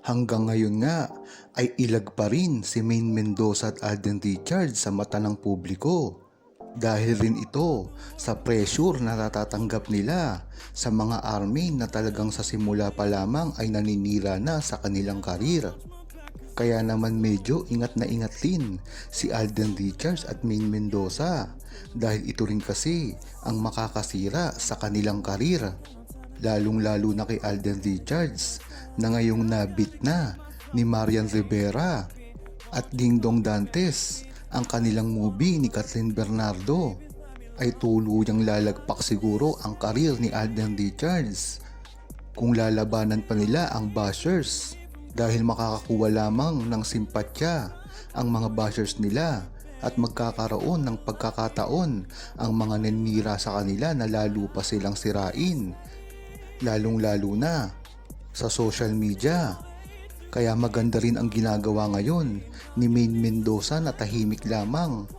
Hanggang ngayon nga ay ilag pa rin si Maine Mendoza at Alden Richards sa mata ng publiko. Dahil rin ito sa pressure na natatanggap nila sa mga army na talagang sa simula pa lamang ay naninira na sa kanilang karir. Kaya naman medyo ingat na ingat din si Alden Richards at Maine Mendoza dahil ito rin kasi ang makakasira sa kanilang karir. Lalong-lalo na kay Alden Richards na ngayong nabit na ni Marian Rivera at Dingdong Dantes ang kanilang movie ni Catherine Bernardo ay tuluyang lalagpak siguro ang karir ni Alden Richards kung lalabanan pa nila ang bashers dahil makakakuha lamang ng simpatya ang mga bashers nila at magkakaroon ng pagkakataon ang mga nanira sa kanila na lalo pa silang sirain, lalong-lalo na sa social media. Kaya maganda rin ang ginagawa ngayon ni Maine Mendoza na tahimik lamang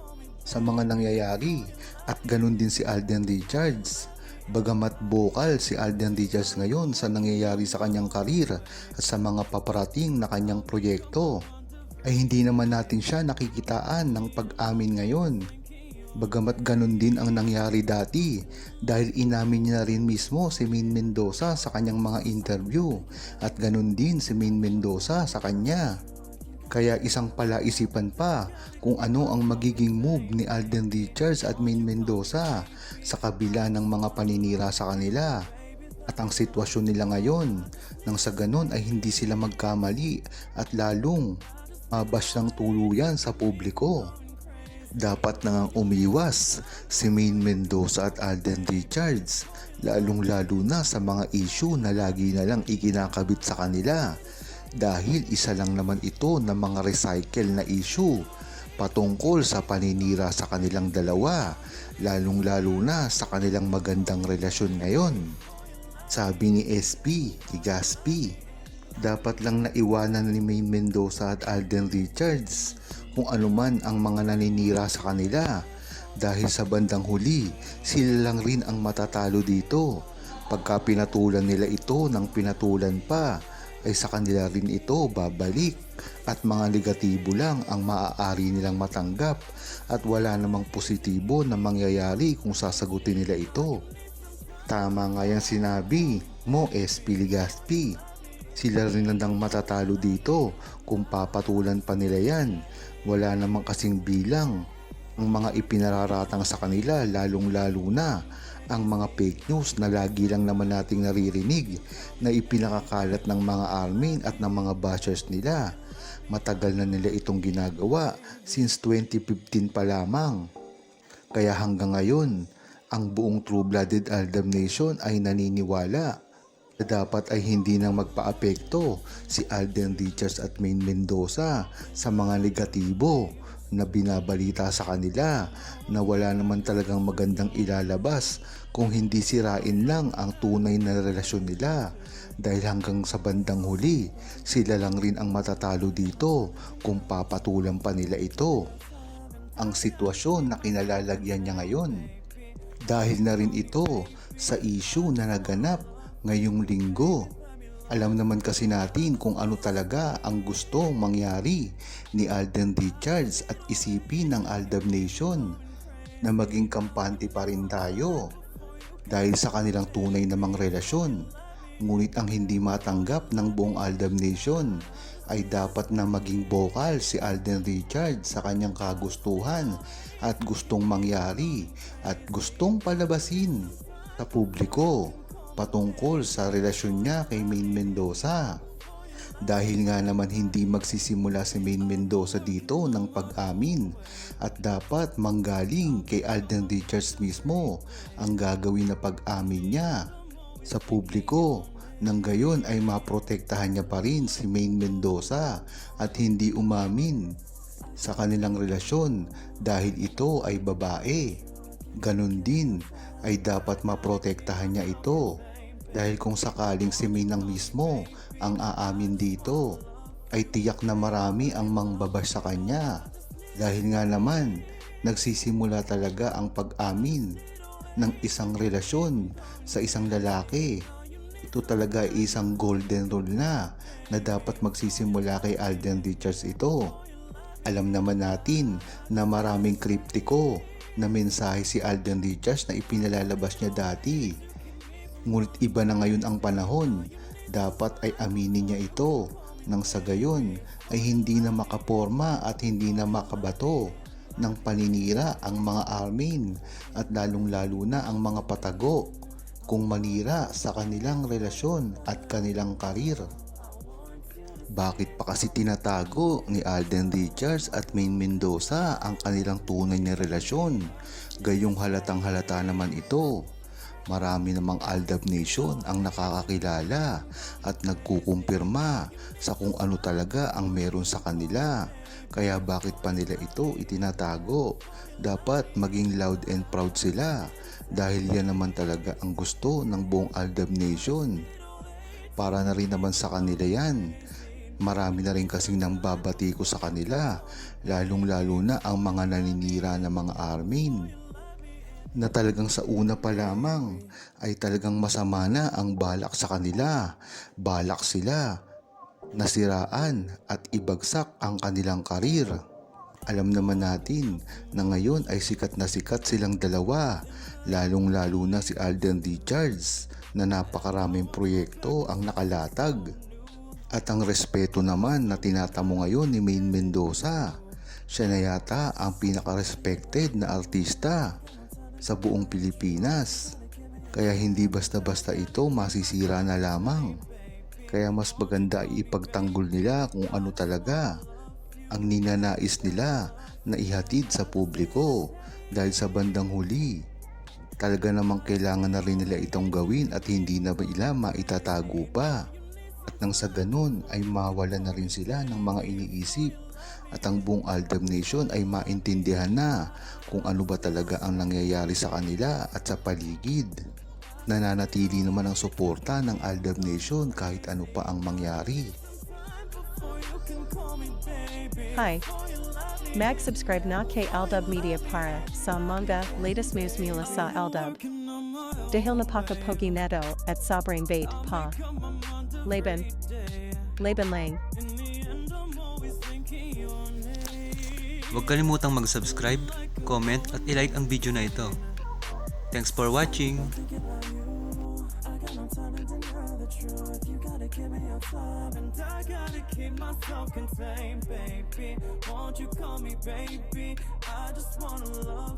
sa mga nangyayari at ganun din si Alden Richards. Bagamat bokal si Alden Richards ngayon sa nangyayari sa kanyang karir at sa mga paparating na kanyang proyekto, ay hindi naman natin siya nakikitaan ng pag-amin ngayon. Bagamat ganun din ang nangyari dati dahil inamin niya rin mismo si Maine Mendoza sa kanyang mga interview at ganun din si Maine Mendoza sa kanya. Kaya isang palaisipan pa kung ano ang magiging move ni Alden Richards at Maine Mendoza sa kabila ng mga paninira sa kanila at ang sitwasyon nila ngayon nang sa ganun ay hindi sila magkamali at lalong mabash ng tuluyan sa publiko. Dapat na ngang umiwas si Maine Mendoza at Alden Richards lalong-lalo na sa mga issue na lagi na lang ikinakabit sa kanila dahil isa lang naman ito ng mga recycle na issue patungkol sa paninira sa kanilang dalawa lalong-lalo na sa kanilang magandang relasyon ngayon. Sabi ni SP Legaspi, dapat lang naiwanan ni Maine Mendoza at Alden Richards kung anuman ang mga naninira sa kanila dahil sa bandang huli sila lang rin ang matatalo dito. Pagka pinatulan nila ito ng pinatulan pa ay sa kanila rin ito babalik at mga negatibo lang ang maaari nilang matanggap at wala namang positibo na mangyayari kung sasagutin nila ito. Tama nga yung sinabi mo, SP Legaspi. Sila rin ang matatalo dito kung papatulan pa nila yan. Wala namang kasing bilang ang mga ipinararatang sa kanila lalong-lalo na ang mga fake news na lagi lang naman nating naririnig na ipinakakalat ng mga army at ng mga bashers nila. Matagal na nila itong ginagawa since 2015 pa lamang. Kaya hanggang ngayon, ang buong True-Blooded Aldab Nation ay naniniwala na dapat ay hindi nang magpaapekto si Alden Richards at Maine Mendoza sa mga negatibo na binabalita sa kanila na wala naman talagang magandang ilalabas kung hindi sirain lang ang tunay na relasyon nila dahil hanggang sa bandang huli sila lang rin ang matatalo dito kung papatulan pa nila ito. Ang sitwasyon na kinalalagyan niya ngayon dahil na rin ito sa issue na naganap ngayong linggo. Alam naman kasi natin kung ano talaga ang gustong mangyari ni Alden Richards at isipin ng Aldab Nation na maging kampante pa rin tayo dahil sa kanilang tunay namang relasyon. Ngunit ang hindi matanggap ng buong Aldab Nation ay dapat na maging vocal si Alden Richards sa kanyang kagustuhan at gustong mangyari at gustong palabasin sa publiko patungkol sa relasyon niya kay Maine Mendoza. Dahil nga naman hindi magsisimula si Maine Mendoza dito ng pag-amin at dapat manggaling kay Alden Richards mismo ang gagawin na pag-amin niya sa publiko. Nang gayon ay maprotektahan niya pa rin si Maine Mendoza at hindi umamin sa kanilang relasyon dahil ito ay babae. Ganon din ay dapat maprotektahan niya ito dahil kung sakaling si Maine ang mismo ang aamin dito ay tiyak na marami ang mangbabash sa kanya dahil nga naman nagsisimula talaga ang pag-amin ng isang relasyon sa isang lalaki Ito talaga ay isang golden rule na dapat magsisimula kay Alden Richards ito. Alam naman natin na maraming kriptiko na mensahe si Alden Richards na ipinalalabas niya dati. Ngunit iba na ngayon ang panahon, dapat ay aminin niya ito nang sa gayon ay hindi na makaporma at hindi na makabato ng paninira ang mga armin at lalong-lalo na ang mga patago kung manira sa kanilang relasyon at kanilang karir. Bakit pa kasi tinatago ni Alden Richards at Maine Mendoza ang kanilang tunay na relasyon? Gayong halatang halata naman ito. Marami namang Aldab Nation ang nakakakilala at nagkukumpirma sa kung ano talaga ang meron sa kanila. Kaya bakit pa nila ito itinatago? Dapat maging loud and proud sila dahil yan naman talaga ang gusto ng buong Aldab Nation. Para na rin naman sa kanila yan. Marami na rin kasing nang babati ko sa kanila, lalong-lalo na ang mga naninira ng mga armin na talagang sa una pa lamang ay talagang masama na ang balak sa kanila. Balak sila nasiraan at ibagsak ang kanilang karir. Alam naman natin na ngayon ay sikat na sikat silang dalawa, lalong-lalo na si Alden Richards na napakaraming proyekto ang nakalatag. At ang respeto naman na tinatamo ngayon ni Maine Mendoza. Siya na yata ang pinaka-respected na artista sa buong Pilipinas. Kaya hindi basta-basta ito masisira na lamang. Kaya mas maganda ay ipagtanggol nila kung ano talaga ang ninanais nila na ihatid sa publiko. Dahil sa bandang huli, talaga namang kailangan na rin nila itong gawin at hindi na nila maitatago pa. At nang sa ganun ay mawala na rin sila ng mga iniisip at ang buong Aldab Nation ay maintindihan na kung ano ba talaga ang nangyayari sa kanila at sa paligid. Nananatili naman ang suporta ng Aldab Nation kahit ano pa ang mangyari. Hi. Mag-subscribe na kay Aldab Media para sa mga latest news mula sa Aldab. Dahil napakapogi neto at sobrang bait pa. Laban lang. Huwag kalimutang mag-subscribe, comment at ilike ang video na ito. Thanks for watching! I gotta keep myself contained, baby. Won't you call me baby? I just